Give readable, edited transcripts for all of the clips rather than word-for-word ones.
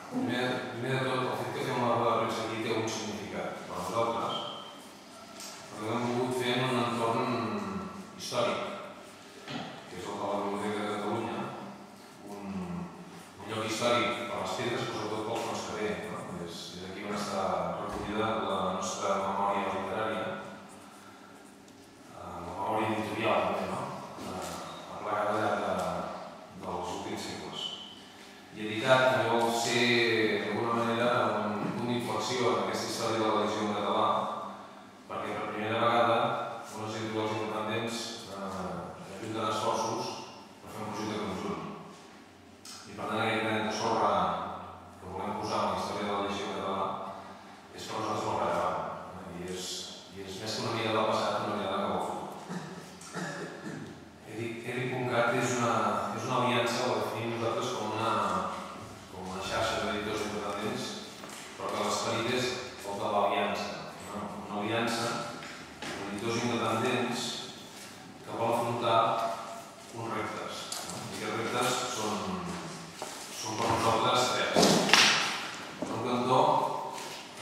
Primer de tot, el fet que fem una roda de premsa aquí té un significat per a nosaltres, perquè l'hem volgut fer en un entorn històric, que és el de la Biblioteca de Catalunya, un lloc històric per les pedres, però sobretot pels fons que té. És aquí on està recollida la nostra memòria literària, la memòria editorial també, aplegada al llarg dels últims segles. I Edicat també vol ser, d'alguna manera, un punt d'inflexió en aquesta història de l'edició en català, perquè per primera vegada unes editorials independents ajunten esforços per fer un projecte conjunt. I per tant, aquest granet de sorra que volem posar en la història de l'edició en català és per nosaltres molt rellevant. I és més que una mirada del passat, una mirada cap al futur. Edic.cat és una aliança, la definim nosaltres com una xarxa d'editors independents, però que l'esperit és el de l'aliança. Una aliança d'editors independents que vol afrontar uns reptes. I aquests reptes són per nosaltres tres. Per un cantó,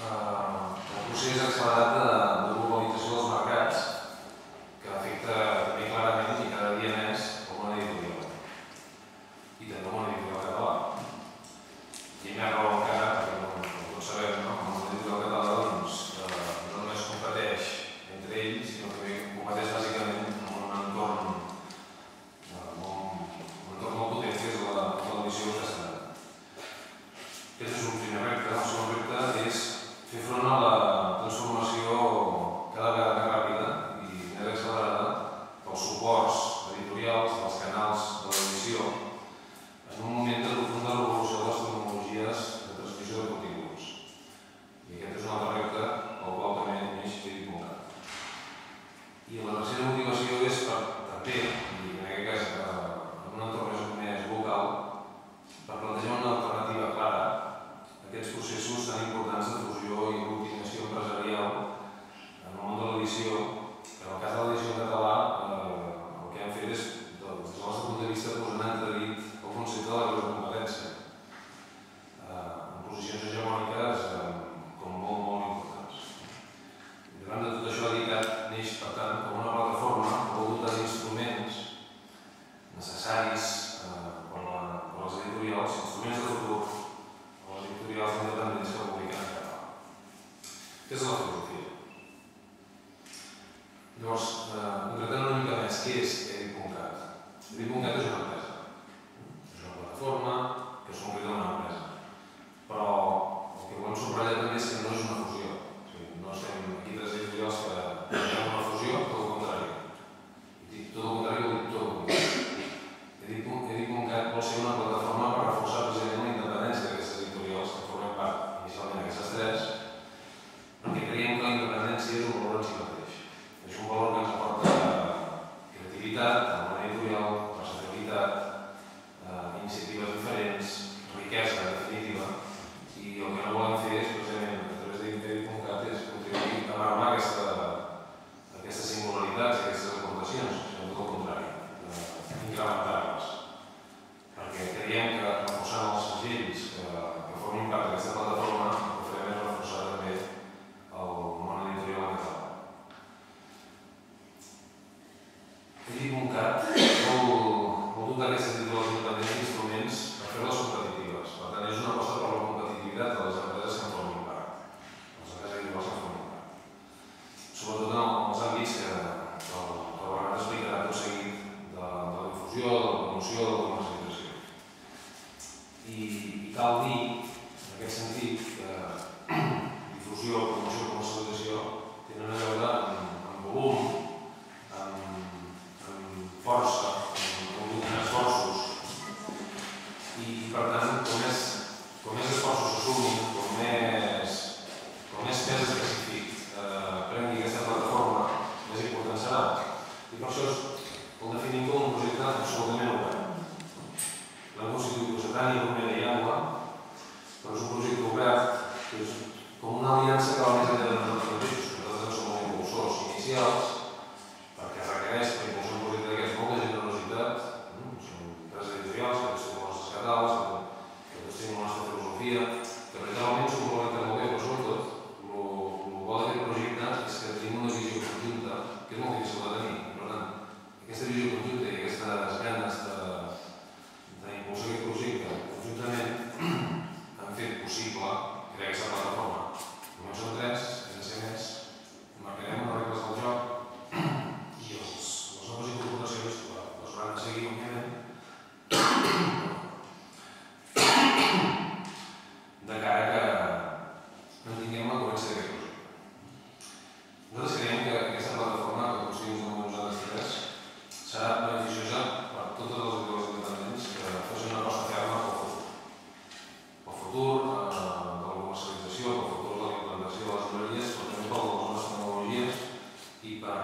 el procés accelerat de globalització dels mercats, que afecta també clarament i cada dia més el món editorial. I també el món editorial català. I més raó encara, perquè tots sabem, que el món editorial català no només competeix entre ells, sinó que també competeix bàsicament en un entorn molt potent, que és l'edició en castellà. Aquest és un primer repte. El segon repte és fer front a la transformació cada vegada més ràpida i més accelerada dels suports editorials, dels canals de l'edició, en un moment de profunda revolució de les tecnologies de transmissió de continguts. I aquest és un altre repte al qual també neix Edic.cat. I la tercera motivació és també, i en aquest cas en un entorn més local, per plantejar una alternativa clara a aquests processos tan importants de fusió i aglutinació empresarial en el món de l'edició, que en el cas de l'edició en català el que hem fet és, des del nostre punt de vista, posar en entredit el concepte de la lliure competència en posicions hegemòniques com molt importants. I davant de tot això, Edicat neix, per tant, com una plataforma que vol dotar d'instruments necessaris per a les editorials, instruments de futur a les editorials independents que publiquen en català. Aquesta és la filosofia. Llavors, concretant una mica més, què és Edic.cat? Edic.cat és una empresa. És una plataforma que es concreta en una empresa. Però el que volem subratllar també és que no és una fusió. O sigui, no estem aquí tres editorials que fem una fusió, tot el contrari. I dic tot el contrari, vol dir tot el contrari. Edic.cat vol ser una plataforma per reforçar precisament la independència d'aquestes editorials que formen part inicialment d'aquestes tres, perquè creiem que la independència és un valor en si mateix. És un valor que ens aporta creativitat, el món editorial, versatilitat, iniciatives diferents, riquesa, en definitiva, i el que no volem fer és, precisament, a través d'Edic.cat, és contribuir a marcar aquestes singularitats, aquestes aportacions, sinó tot el contrari, incrementar-les. Perquè creiem que reforçant els segells que formin part d'aquesta plataforma, el que farem és reforçar també el món editorial en català. Edic.cat vol dotar aquestes editorials independents d'instruments per fer-les competitives. Per tant, és una aposta per la competitivitat de les empreses que en formin part, les empreses editorials que en formin part. Sobretot en els àmbits que el Bernat explicarà tot seguit de la difusió, de la promoció, de la comercialització. I cal dir, en aquest sentit, que difusió, promoció i comercialització tenen a veure amb volum, amb força, amb esforços. I per tant, com més esforços s'assumin, com més pes específic prengui aquesta plataforma, més important serà. I per això el definim com un projecte absolutament obert. L'hem constituït Cossetani, Brunera i Aigua, però és un projecte obert que és com una aliança que va més enllà de nosaltres mateixos. Nosaltres som els impulsors inicials, filosofia, que literalment s'ho complementa molt bé, però sobretot el bo d'aquest projecte és que tenim una visió conjunta que és molt difícil de tenir. Per tant, aquesta visió conjunta i aquestes ganes d'impulsar aquest projecte conjuntament han fet possible crear aquesta plataforma. Només són 3, hem de ser més, marcarem unes regles del joc i les noves incorporacions les hauran de seguir, òbviament, de cara que no tinguem la coherència d'aquest projecte. Nosaltres creiem que aquesta plataforma que construïm amb nosaltres 3 serà beneficiosa per totes les activitats independents que facin una aposta ferma pel futur. Pel futur de la comercialització, pel futur de la implantació de les llibreries, però també per les noves tecnologies i per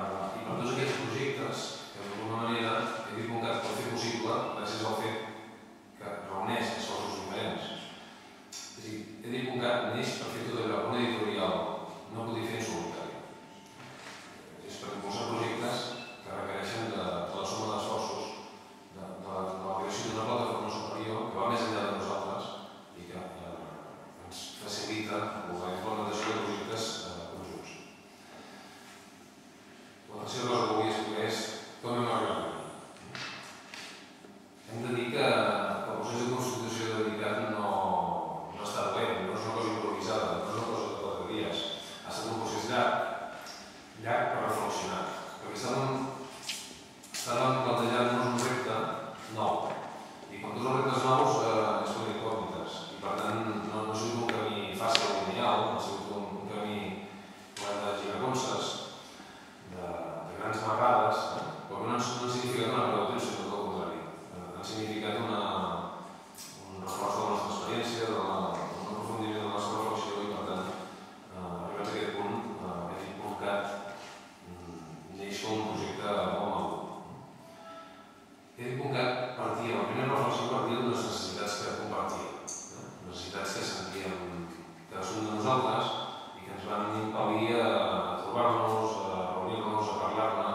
tots aquests projectes que d'alguna manera Edip.cat pot fer possible gràcies al fet que reuneix esforços diferents. És a dir, Edip.cat neix per fer tot allò que una editorial no podia fer en solitari. És per impulsar projectes que requereixen de la suma d'esforços, de la creació d'una plataforma superior que va més enllà de nosaltres i que ens facilita la implementació de projectes conjunts. La tercera cosa que volia explicar és com hem arribat aquí. Hem de dir que el procés de constitució de l'Edip.cat no ha estat lent, no és una cosa improvisada, no és una cosa de 4 dies. Ha estat un procés llarg per reflexionar, perquè estàvem plantejant-nos un repte nou. I quan tots els reptes nous és per incògnites. I per tant no ha sigut un camí fàcil o lineal, ha sigut un camí ple de giragonses, de grans marrades, però no han significat una pèrdua de temps, sinó tot el contrari. Han significat un reforç de la nostra experiència, un aprofundiment de la nostra reflexió i per tant, arribats a aquest punt, Edip.cat neix com un projecte molt madur. Edip.cat partia, la primera reflexió partia d'unes necessitats que compartia, necessitats que sentíem cadascun de nosaltres i que ens van impel·lir a trobar-nos, a reunir-nos, a parlar-ne,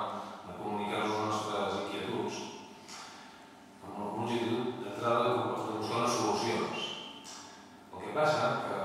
a comunicar-nos les nostres inquietuds, amb l'objectiu d'entrada de buscar unes solucions. El que passa que